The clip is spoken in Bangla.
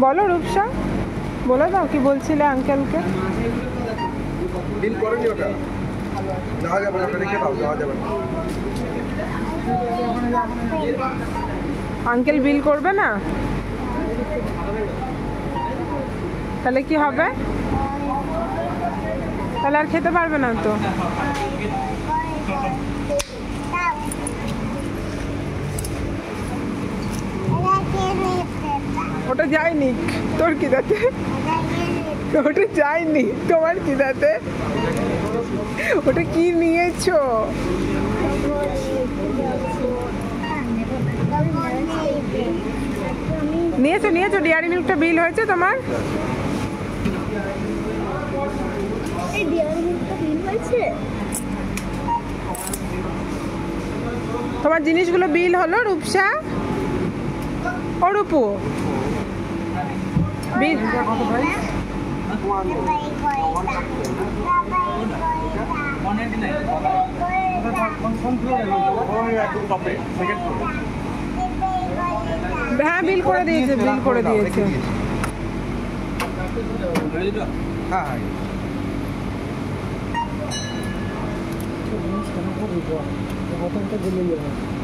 বলো রূপসা, বলে দাও কি বলছিলে আঙ্কেলকে। বিল করেনি ওটা, যাওয়া যাবে না, রেখে দাও, যাওয়া যাবে না। আঙ্কেল বিল করবে না, তাহলে কি হবে? তাহলে আর খেতে পারবে না তো। ওটা যায়নি, তোর কি তাতে? ওটা যায়নি, তোমার কি তাতে? ওটা কি নিয়েছো? নিয়েছো নিয়েছো, ডেয়ারি মিল্কটা বিল হয়েছে তোমার? তোমার জিনিসগুলো বিল হলো রূপসা? ও রূপু বিল হ্যাঁ বিল করে দিয়েছে, বিল করে দিয়েছে। হ্যাঁ বোতলটা দিলে যাবে।